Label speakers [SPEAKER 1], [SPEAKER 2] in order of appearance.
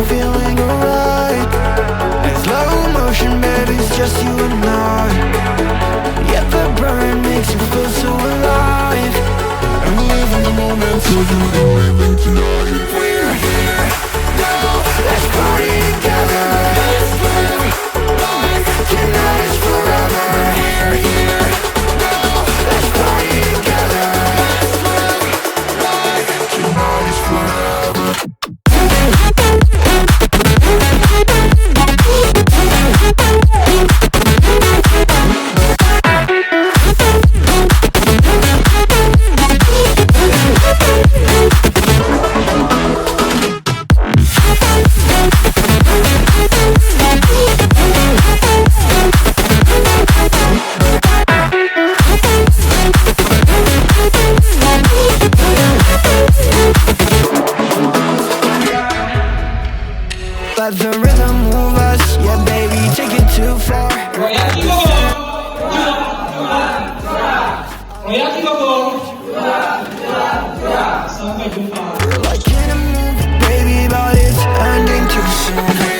[SPEAKER 1] feeling alright. Slow motion, baby, it's just you and I. Yeah, the burn makes you feel so alive. And we live in the moment, so you can live it tonight. We're here now, let's party together. Let's live life, tonight is forever. We're here now, let's party together. Let's live life, tonight is forever. Let the rhythm move us, yeah baby, take it too far. Sampai jumpa. We're like in a movie, baby, but it's ending too soon.